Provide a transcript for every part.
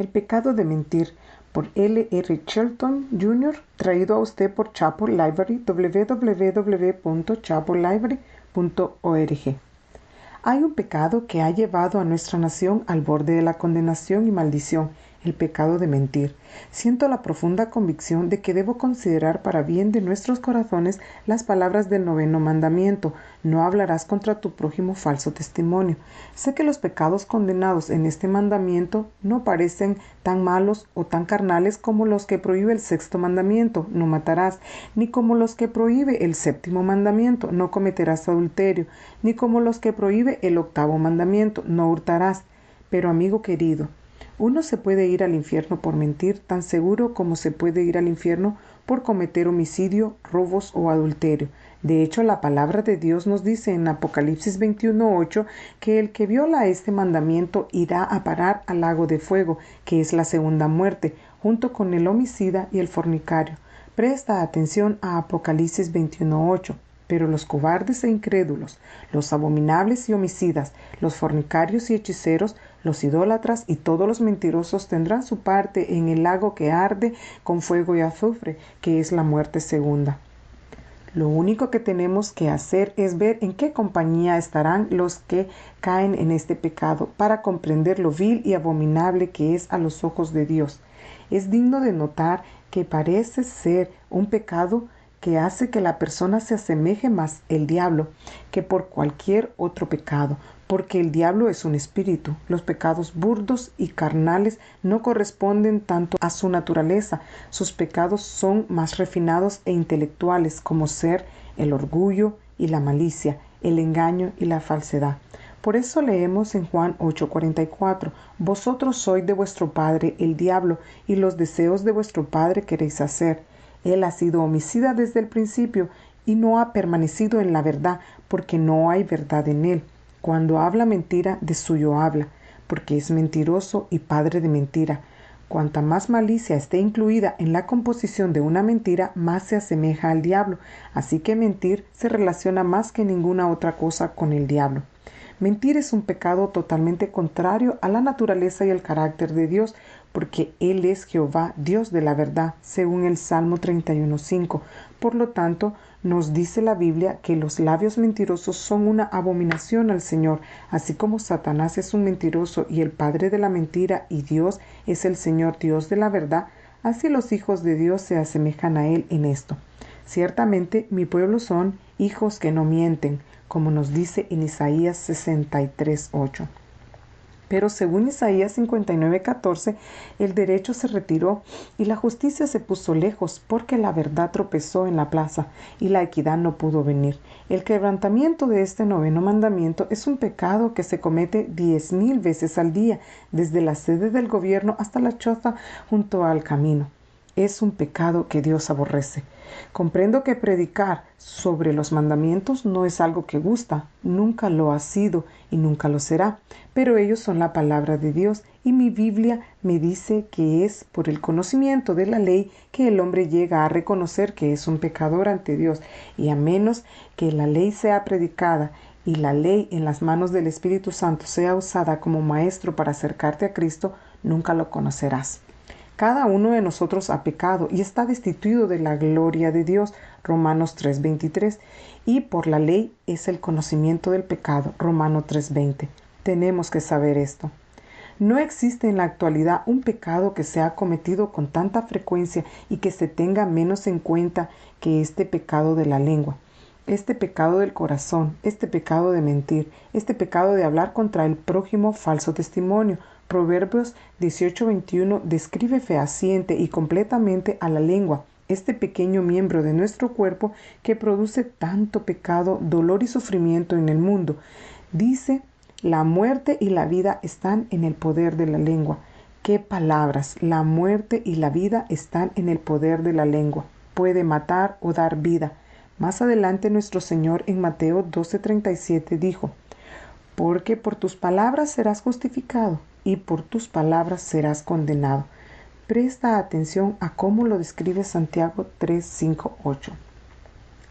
El pecado de mentir, por L. R. Shelton Jr., traído a usted por Chapel Library, www.chapellibrary.org. Hay un pecado que ha llevado a nuestra nación al borde de la condenación y maldición, el pecado de mentir. Siento la profunda convicción de que debo considerar para bien de nuestros corazones las palabras del 9º mandamiento: no hablarás contra tu prójimo falso testimonio. Sé que los pecados condenados en este mandamiento no parecen tan malos o tan carnales como los que prohíbe el 6º mandamiento, no matarás, ni como los que prohíbe el 7º mandamiento, no cometerás adulterio, ni como los que prohíbe el 8º mandamiento, no hurtarás. Pero, amigo querido, uno se puede ir al infierno por mentir tan seguro como se puede ir al infierno por cometer homicidio, robos o adulterio. De hecho, la palabra de Dios nos dice en Apocalipsis 21:8 que el que viola este mandamiento irá a parar al lago de fuego, que es la segunda muerte, junto con el homicida y el fornicario. Presta atención a Apocalipsis 21:8. Pero los cobardes e incrédulos, los abominables y homicidas, los fornicarios y hechiceros, los idólatras y todos los mentirosos tendrán su parte en el lago que arde con fuego y azufre, que es la muerte segunda. Lo único que tenemos que hacer es ver en qué compañía estarán los que caen en este pecado para comprender lo vil y abominable que es a los ojos de Dios. Es digno de notar que parece ser un pecado que hace que la persona se asemeje más al diablo que por cualquier otro pecado, porque el diablo es un espíritu. Los pecados burdos y carnales no corresponden tanto a su naturaleza. Sus pecados son más refinados e intelectuales, como ser el orgullo y la malicia, el engaño y la falsedad. Por eso leemos en Juan 8:44, vosotros sois de vuestro padre el diablo, y los deseos de vuestro padre queréis hacer. Él ha sido homicida desde el principio y no ha permanecido en la verdad, porque no hay verdad en él. Cuando habla mentira, de suyo habla, porque es mentiroso y padre de mentira. Cuanta más malicia esté incluida en la composición de una mentira, más se asemeja al diablo. Así que mentir se relaciona más que ninguna otra cosa con el diablo. Mentir es un pecado totalmente contrario a la naturaleza y el carácter de Dios, porque Él es Jehová, Dios de la verdad, según el Salmo 31:5. Por lo tanto, nos dice la Biblia que los labios mentirosos son una abominación al Señor, así como Satanás es un mentiroso y el padre de la mentira, y Dios es el Señor Dios de la verdad, así los hijos de Dios se asemejan a Él en esto. Ciertamente, mi pueblo son hijos que no mienten, como nos dice en Isaías 63:8. Pero según Isaías 59:14, el derecho se retiró y la justicia se puso lejos, porque la verdad tropezó en la plaza y la equidad no pudo venir. El quebrantamiento de este 9º mandamiento es un pecado que se comete 10,000 veces al día, desde la sede del gobierno hasta la choza junto al camino. Es un pecado que Dios aborrece. Comprendo que predicar sobre los mandamientos no es algo que gusta, nunca lo ha sido y nunca lo será, pero ellos son la palabra de Dios y mi Biblia me dice que es por el conocimiento de la ley que el hombre llega a reconocer que es un pecador ante Dios, y a menos que la ley sea predicada y la ley en las manos del Espíritu Santo sea usada como maestro para acercarte a Cristo, nunca lo conocerás. Cada uno de nosotros ha pecado y está destituido de la gloria de Dios, Romanos 3:23, y por la ley es el conocimiento del pecado, Romanos 3:20. Tenemos que saber esto. No existe en la actualidad un pecado que sea cometido con tanta frecuencia y que se tenga menos en cuenta que este pecado de la lengua, este pecado del corazón, este pecado de mentir, este pecado de hablar contra el prójimo falso testimonio. Proverbios 18:21 describe fehaciente y completamente a la lengua, este pequeño miembro de nuestro cuerpo que produce tanto pecado, dolor y sufrimiento en el mundo. Dice, la muerte y la vida están en el poder de la lengua. ¿Qué palabras? La muerte y la vida están en el poder de la lengua. Puede matar o dar vida. Más adelante nuestro Señor en Mateo 12:37 dijo, porque por tus palabras serás justificado y por tus palabras serás condenado. Presta atención a cómo lo describe Santiago 3:5-8.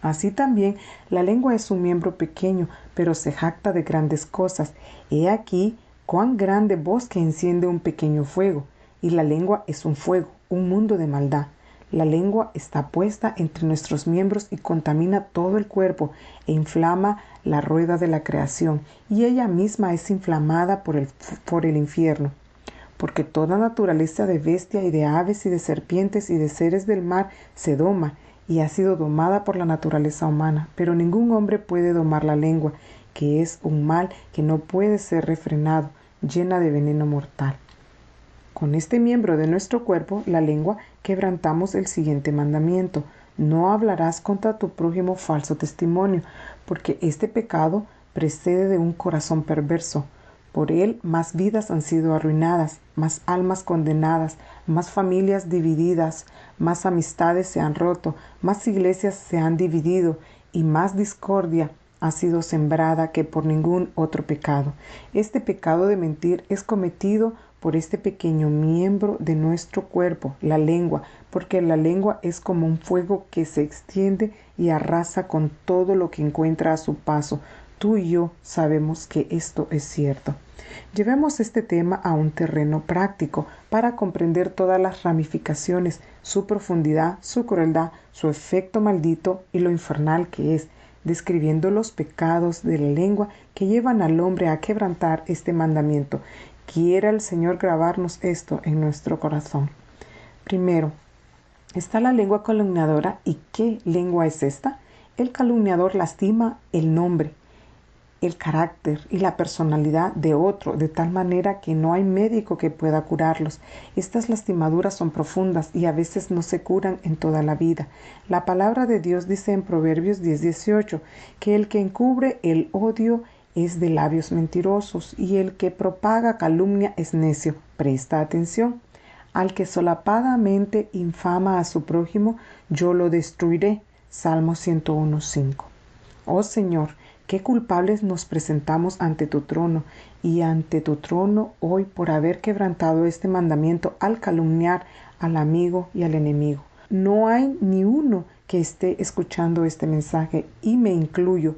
Así también la lengua es un miembro pequeño, pero se jacta de grandes cosas. He aquí cuán grande bosque enciende un pequeño fuego. y la lengua es un fuego, un mundo de maldad. La lengua está puesta entre nuestros miembros y contamina todo el cuerpo e inflama la rueda de la creación, y ella misma es inflamada por el infierno. Porque toda naturaleza de bestia y de aves y de serpientes y de seres del mar se doma y ha sido domada por la naturaleza humana, pero ningún hombre puede domar la lengua, que es un mal que no puede ser refrenado, llena de veneno mortal. Con este miembro de nuestro cuerpo, la lengua, quebrantamos el siguiente mandamiento: no hablarás contra tu prójimo falso testimonio, porque este pecado precede de un corazón perverso. Por él más vidas han sido arruinadas, más almas condenadas, más familias divididas, más amistades se han roto, más iglesias se han dividido y más discordia ha sido sembrada que por ningún otro pecado. Este pecado de mentir es cometido por este pequeño miembro de nuestro cuerpo, la lengua, porque la lengua es como un fuego que se extiende y arrasa con todo lo que encuentra a su paso. Tú y yo sabemos que esto es cierto. Llevemos este tema a un terreno práctico para comprender todas las ramificaciones, su profundidad, su crueldad, su efecto maldito y lo infernal que es, describiendo los pecados de la lengua que llevan al hombre a quebrantar este mandamiento. Quiera el Señor grabarnos esto en nuestro corazón. Primero, está la lengua calumniadora. ¿Y qué lengua es esta? El calumniador lastima el nombre, el carácter y la personalidad de otro, de tal manera que no hay médico que pueda curarlos. Estas lastimaduras son profundas y a veces no se curan en toda la vida. La palabra de Dios dice en Proverbios 10:18 que el que encubre el odio es de labios mentirosos y el que propaga calumnia es necio. Presta atención. Al que solapadamente infama a su prójimo, yo lo destruiré. Salmo 101:5. Oh Señor, qué culpables nos presentamos ante tu trono y ante tu trono hoy por haber quebrantado este mandamiento al calumniar al amigo y al enemigo. No hay ni uno que esté escuchando este mensaje, y me incluyo,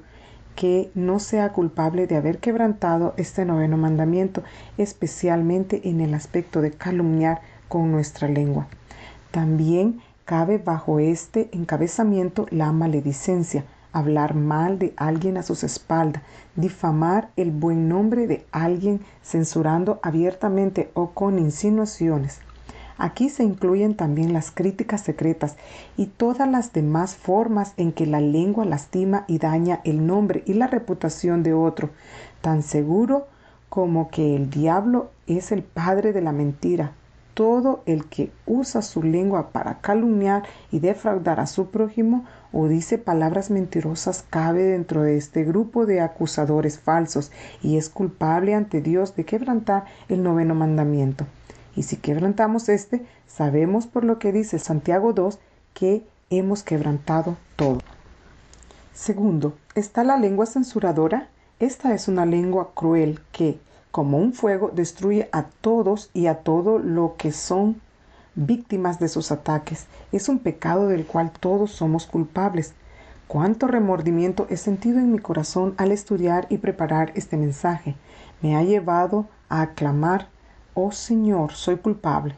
que no sea culpable de haber quebrantado este noveno mandamiento, especialmente en el aspecto de calumniar con nuestra lengua. También cabe bajo este encabezamiento la maledicencia, hablar mal de alguien a sus espaldas, difamar el buen nombre de alguien censurando abiertamente o con insinuaciones. Aquí se incluyen también las críticas secretas y todas las demás formas en que la lengua lastima y daña el nombre y la reputación de otro, tan seguro como que el diablo es el padre de la mentira. Todo el que usa su lengua para calumniar y defraudar a su prójimo o dice palabras mentirosas cabe dentro de este grupo de acusadores falsos y es culpable ante Dios de quebrantar el noveno mandamiento. Y si quebrantamos este, sabemos por lo que dice Santiago 2 que hemos quebrantado todo. Segundo, ¿está la lengua censuradora? Esta es una lengua cruel que, como un fuego, destruye a todos y a todo lo que son víctimas de sus ataques. Es un pecado del cual todos somos culpables. Cuánto remordimiento he sentido en mi corazón al estudiar y preparar este mensaje. Me ha llevado a aclamar: oh Señor, soy culpable,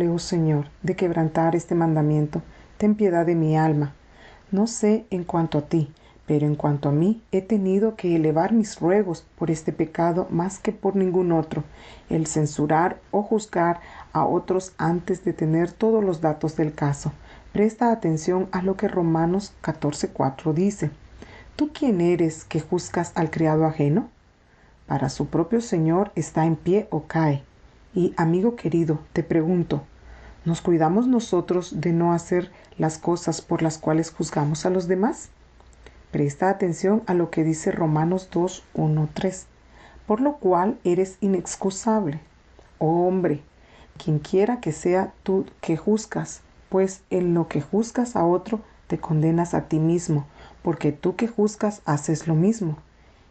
oh Señor, de quebrantar este mandamiento. Ten piedad de mi alma. No sé en cuanto a ti, pero en cuanto a mí, he tenido que elevar mis ruegos por este pecado más que por ningún otro, el censurar o juzgar a otros antes de tener todos los datos del caso. Presta atención a lo que Romanos 14:4 dice. ¿Tú quién eres que juzgas al criado ajeno? Para su propio Señor está en pie o cae. Y, amigo querido, te pregunto, ¿nos cuidamos nosotros de no hacer las cosas por las cuales juzgamos a los demás? Presta atención a lo que dice Romanos 2:1-3. Por lo cual eres inexcusable, oh hombre, quien quiera que sea tú que juzgas, pues en lo que juzgas a otro te condenas a ti mismo, porque tú que juzgas haces lo mismo.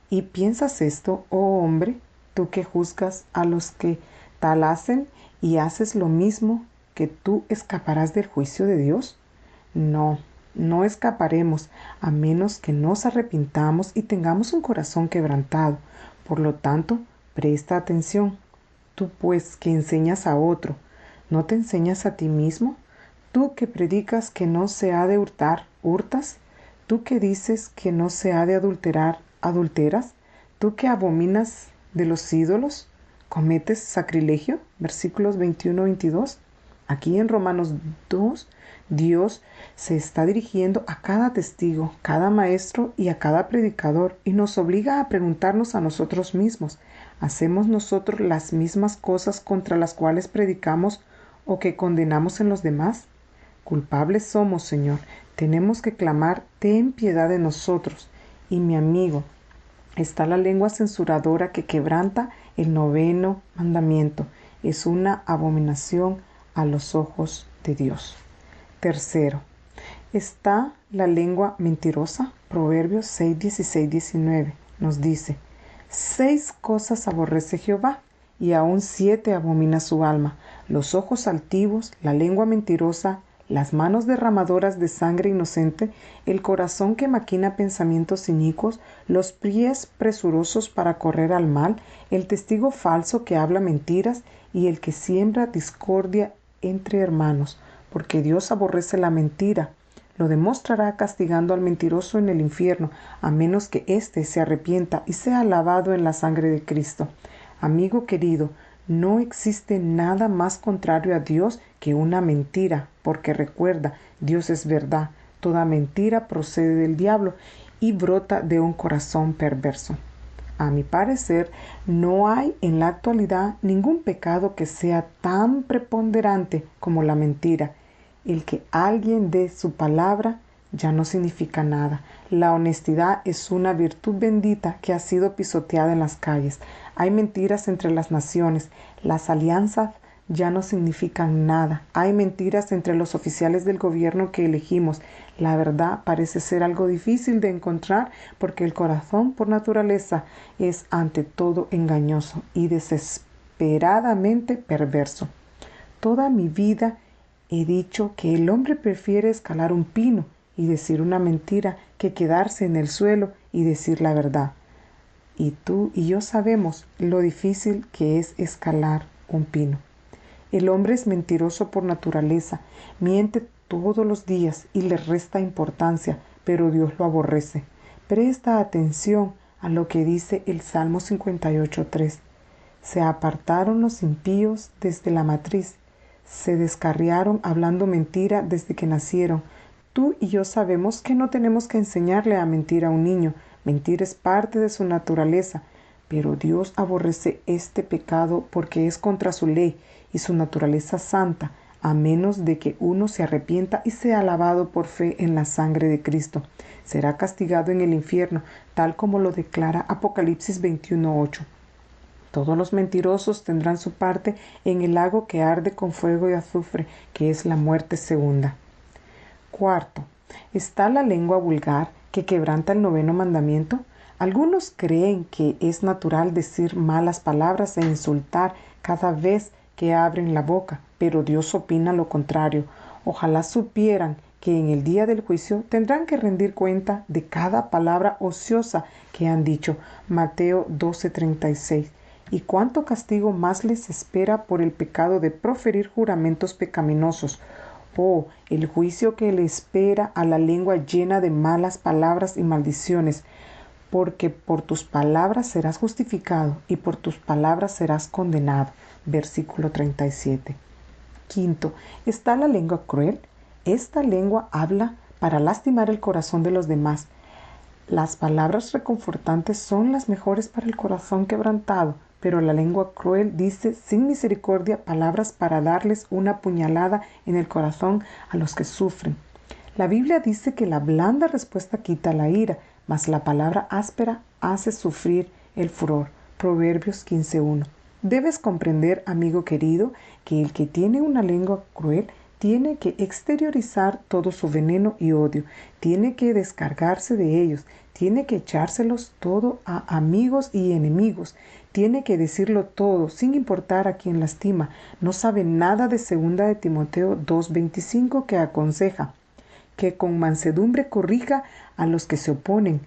¿Y piensas esto, oh hombre, tú que juzgas a los que tal hacen y haces lo mismo, que tú escaparás del juicio de Dios? No, no escaparemos, a menos que nos arrepintamos y tengamos un corazón quebrantado. Por lo tanto, presta atención. Tú pues que enseñas a otro, ¿no te enseñas a ti mismo? Tú que predicas que no se ha de hurtar, ¿hurtas? Tú que dices que no se ha de adulterar, ¿adulteras? Tú que abominas de los ídolos, ¿cometes sacrilegio? Versículos 21-22. Aquí en Romanos 2, Dios se está dirigiendo a cada testigo, cada maestro y a cada predicador y nos obliga a preguntarnos a nosotros mismos, ¿hacemos nosotros las mismas cosas contra las cuales predicamos o que condenamos en los demás? Culpables somos, Señor. Tenemos que clamar, ten piedad de nosotros. Y mi amigo, está la lengua censuradora que quebranta el 9º mandamiento. Es una abominación a los ojos de Dios. Tercero, está la lengua mentirosa. Proverbios 6, 16, 19 nos dice: 6 cosas aborrece Jehová, y aún 7 abomina su alma: los ojos altivos, la lengua mentirosa, las manos derramadoras de sangre inocente, el corazón que maquina pensamientos inicuos, los pies presurosos para correr al mal, el testigo falso que habla mentiras y el que siembra discordia entre hermanos, porque Dios aborrece la mentira. Lo demostrará castigando al mentiroso en el infierno, a menos que éste se arrepienta y sea lavado en la sangre de Cristo. Amigo querido, no existe nada más contrario a Dios que una mentira, porque recuerda, Dios es verdad. Toda mentira procede del diablo y brota de un corazón perverso. A mi parecer, no hay en la actualidad ningún pecado que sea tan preponderante como la mentira. El que alguien dé su palabra ya no significa nada. La honestidad es una virtud bendita que ha sido pisoteada en las calles. Hay mentiras entre las naciones. Las alianzas ya no significan nada. Hay mentiras entre los oficiales del gobierno que elegimos. La verdad parece ser algo difícil de encontrar porque el corazón por naturaleza es ante todo engañoso y desesperadamente perverso. Toda mi vida he dicho que el hombre prefiere escalar un pino y decir una mentira que quedarse en el suelo y decir la verdad. Y tú y yo sabemos lo difícil que es escalar un pino. El hombre es mentiroso por naturaleza, miente todos los días y le resta importancia, pero Dios lo aborrece. Presta atención a lo que dice el Salmo 58:3. Se apartaron los impíos desde la matriz, se descarriaron hablando mentira desde que nacieron. Tú y yo sabemos que no tenemos que enseñarle a mentir a un niño. Mentir es parte de su naturaleza, pero Dios aborrece este pecado porque es contra su ley y su naturaleza santa, a menos de que uno se arrepienta y sea lavado por fe en la sangre de Cristo. Será castigado en el infierno, tal como lo declara Apocalipsis 21:8. Todos los mentirosos tendrán su parte en el lago que arde con fuego y azufre, que es la muerte segunda. Cuarto, ¿está la lengua vulgar que quebranta el 9º mandamiento? Algunos creen que es natural decir malas palabras e insultar cada vez que abren la boca, pero Dios opina lo contrario. Ojalá supieran que en el día del juicio tendrán que rendir cuenta de cada palabra ociosa que han dicho. Mateo 12:36. ¿Y cuánto castigo más les espera por el pecado de proferir juramentos pecaminosos? Oh, el juicio que le espera a la lengua llena de malas palabras y maldiciones, porque por tus palabras serás justificado y por tus palabras serás condenado. Versículo 37. Quinto, ¿está la lengua cruel? Esta lengua habla para lastimar el corazón de los demás. Las palabras reconfortantes son las mejores para el corazón quebrantado, pero la lengua cruel dice sin misericordia palabras para darles una puñalada en el corazón a los que sufren. La Biblia dice que la blanda respuesta quita la ira, mas la palabra áspera hace sufrir el furor. Proverbios 15:1. Debes comprender, amigo querido, que el que tiene una lengua cruel tiene que exteriorizar todo su veneno y odio, tiene que descargarse de ellos, tiene que echárselos todo a amigos y enemigos, tiene que decirlo todo sin importar a quién lastima. No sabe nada de 2 de Timoteo 2:25 que aconseja que con mansedumbre corrija a los que se oponen,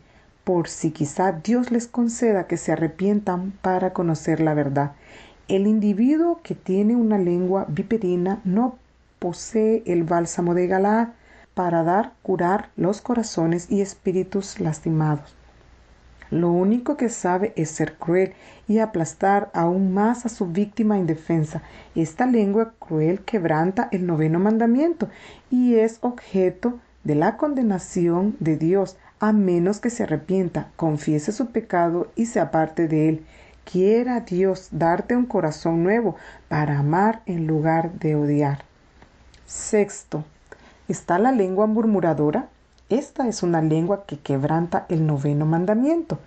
por si quizá Dios les conceda que se arrepientan para conocer la verdad. El individuo que tiene una lengua viperina no posee el bálsamo de Galaad para curar los corazones y espíritus lastimados. Lo único que sabe es ser cruel y aplastar aún más a su víctima indefensa. Esta lengua cruel quebranta el 9º mandamiento y es objeto de la condenación de Dios, a menos que se arrepienta, confiese su pecado y se aparte de él. Quiera Dios darte un corazón nuevo para amar en lugar de odiar. Sexto, ¿está la lengua murmuradora? Esta es una lengua que quebranta el 9º mandamiento,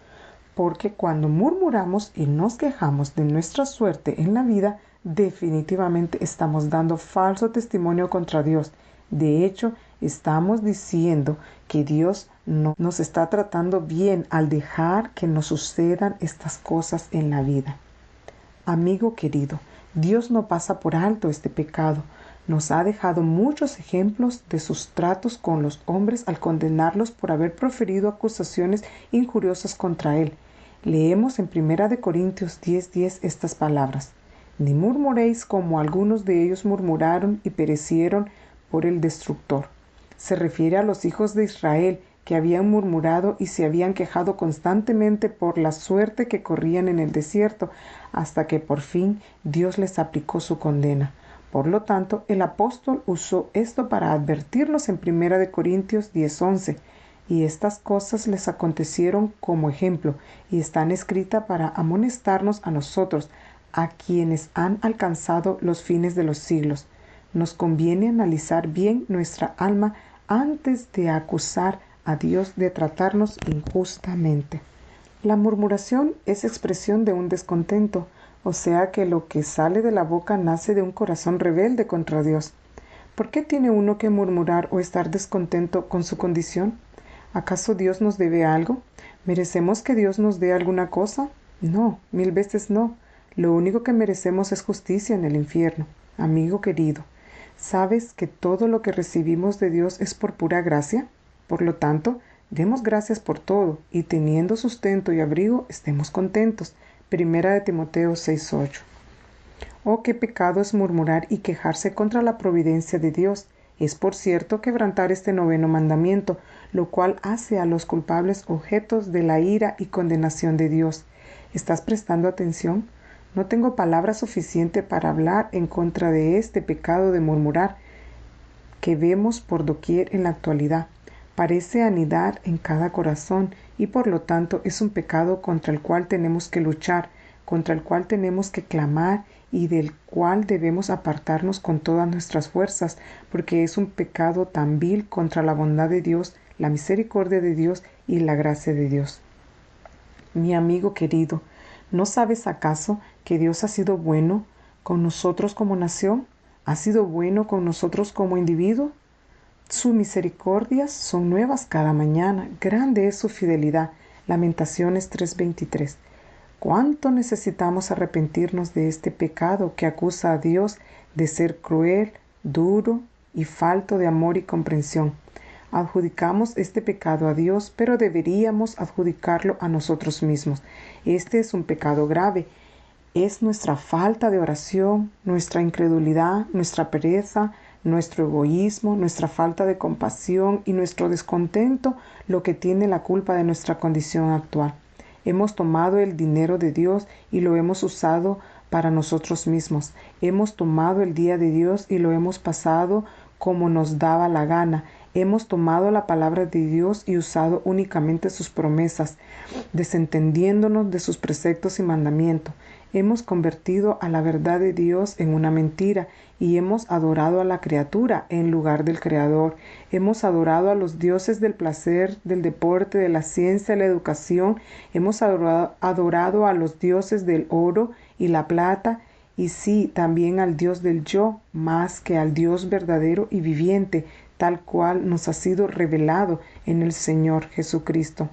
porque cuando murmuramos y nos quejamos de nuestra suerte en la vida, definitivamente estamos dando falso testimonio contra Dios. De hecho, estamos diciendo que Dios no nos está tratando bien al dejar que nos sucedan estas cosas en la vida. Amigo querido, Dios no pasa por alto este pecado. Nos ha dejado muchos ejemplos de sus tratos con los hombres al condenarlos por haber proferido acusaciones injuriosas contra Él. Leemos en 1 Corintios 10:10 estas palabras: «Ni murmuréis como algunos de ellos murmuraron y perecieron por el destructor». Se refiere a los hijos de Israel que habían murmurado y se habían quejado constantemente por la suerte que corrían en el desierto, hasta que por fin Dios les aplicó su condena. Por lo tanto, el apóstol usó esto para advertirnos en 1 Corintios 10:11. Y estas cosas les acontecieron como ejemplo, y están escritas para amonestarnos a nosotros, a quienes han alcanzado los fines de los siglos. Nos conviene analizar bien nuestra alma antes de acusar a Dios de tratarnos injustamente. La murmuración es expresión de un descontento, o sea que lo que sale de la boca nace de un corazón rebelde contra Dios. ¿Por qué tiene uno que murmurar o estar descontento con su condición? ¿Acaso Dios nos debe algo? ¿Merecemos que Dios nos dé alguna cosa? No, 1000 veces no. Lo único que merecemos es justicia en el infierno. Amigo querido, ¿sabes que todo lo que recibimos de Dios es por pura gracia? Por lo tanto, demos gracias por todo, y teniendo sustento y abrigo, estemos contentos. 1 Timoteo 6:8. Oh, qué pecado es murmurar y quejarse contra la providencia de Dios. Es, por cierto, quebrantar este 9º mandamiento, lo cual hace a los culpables objetos de la ira y condenación de Dios. ¿Estás prestando atención? No tengo palabra suficiente para hablar en contra de este pecado de murmurar que vemos por doquier en la actualidad. Parece anidar en cada corazón y por lo tanto es un pecado contra el cual tenemos que luchar, contra el cual tenemos que clamar y del cual debemos apartarnos con todas nuestras fuerzas, porque es un pecado tan vil contra la bondad de Dios, la misericordia de Dios y la gracia de Dios. Mi amigo querido, ¿no sabes acaso que Dios ha sido bueno con nosotros como nación? ¿Ha sido bueno con nosotros como individuo? Sus misericordias son nuevas cada mañana. Grande es su fidelidad. Lamentaciones 3:23. ¿Cuánto necesitamos arrepentirnos de este pecado que acusa a Dios de ser cruel, duro y falto de amor y comprensión? Adjudicamos este pecado a Dios, pero deberíamos adjudicarlo a nosotros mismos. Este es un pecado grave. Es nuestra falta de oración, nuestra incredulidad, nuestra pereza, nuestro egoísmo, nuestra falta de compasión y nuestro descontento lo que tiene la culpa de nuestra condición actual. Hemos tomado el dinero de Dios y lo hemos usado para nosotros mismos. Hemos tomado el día de Dios y lo hemos pasado como nos daba la gana. Hemos tomado la palabra de Dios y usado únicamente sus promesas, desentendiéndonos de sus preceptos y mandamientos. Hemos convertido a la verdad de Dios en una mentira y hemos adorado a la criatura en lugar del Creador. Hemos adorado a los dioses del placer, del deporte, de la ciencia, de la educación. Hemos adorado a los dioses del oro y la plata y sí, también al Dios del yo, más que al Dios verdadero y viviente, tal cual nos ha sido revelado en el Señor Jesucristo.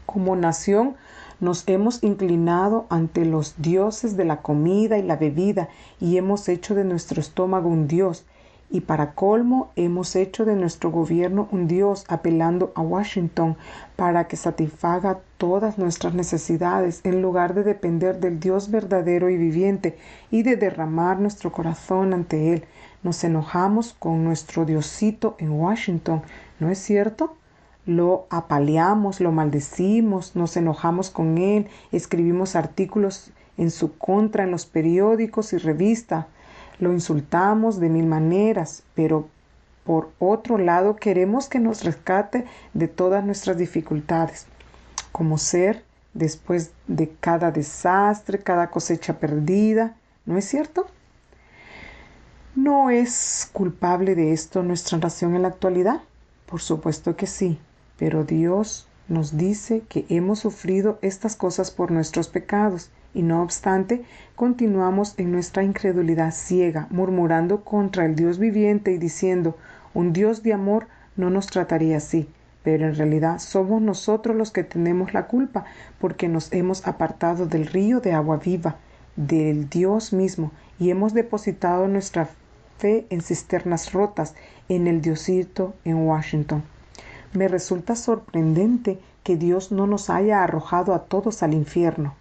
Como nación, nos hemos inclinado ante los dioses de la comida y la bebida y hemos hecho de nuestro estómago un dios. Y para colmo, hemos hecho de nuestro gobierno un Dios, apelando a Washington para que satisfaga todas nuestras necesidades, en lugar de depender del Dios verdadero y viviente y de derramar nuestro corazón ante Él. Nos enojamos con nuestro Diosito en Washington, ¿no es cierto? Lo apaleamos, lo maldecimos, nos enojamos con él, escribimos artículos en su contra en los periódicos y revistas, lo insultamos de mil maneras, pero por otro lado queremos que nos rescate de todas nuestras dificultades, como ser después de cada desastre, cada cosecha perdida, ¿no es cierto? ¿No es culpable de esto nuestra nación en la actualidad? Por supuesto que sí, pero Dios nos dice que hemos sufrido estas cosas por nuestros pecados y no obstante continuamos en nuestra incredulidad ciega, murmurando contra el Dios viviente y diciendo, un Dios de amor no nos trataría así. Pero en realidad somos nosotros los que tenemos la culpa porque nos hemos apartado del río de agua viva, del Dios mismo, y hemos depositado nuestra fe en cisternas rotas, en el Diosito en Washington. Me resulta sorprendente que Dios no nos haya arrojado a todos al infierno.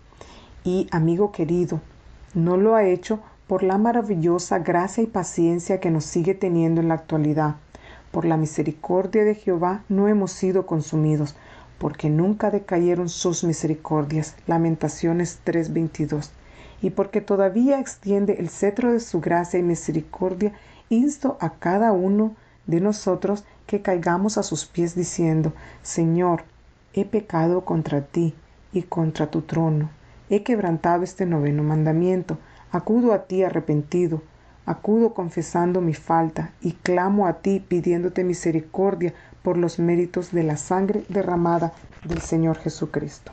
Y, amigo querido, no lo ha hecho por la maravillosa gracia y paciencia que nos sigue teniendo en la actualidad. Por la misericordia de Jehová no hemos sido consumidos, porque nunca decayeron sus misericordias. Lamentaciones 3:22. Y porque todavía extiende el cetro de su gracia y misericordia, insto a cada uno de nosotros que caigamos a sus pies diciendo, Señor, he pecado contra ti y contra tu trono. He quebrantado este 9º mandamiento. Acudo a ti arrepentido. Acudo confesando mi falta y clamo a ti pidiéndote misericordia por los méritos de la sangre derramada del Señor Jesucristo.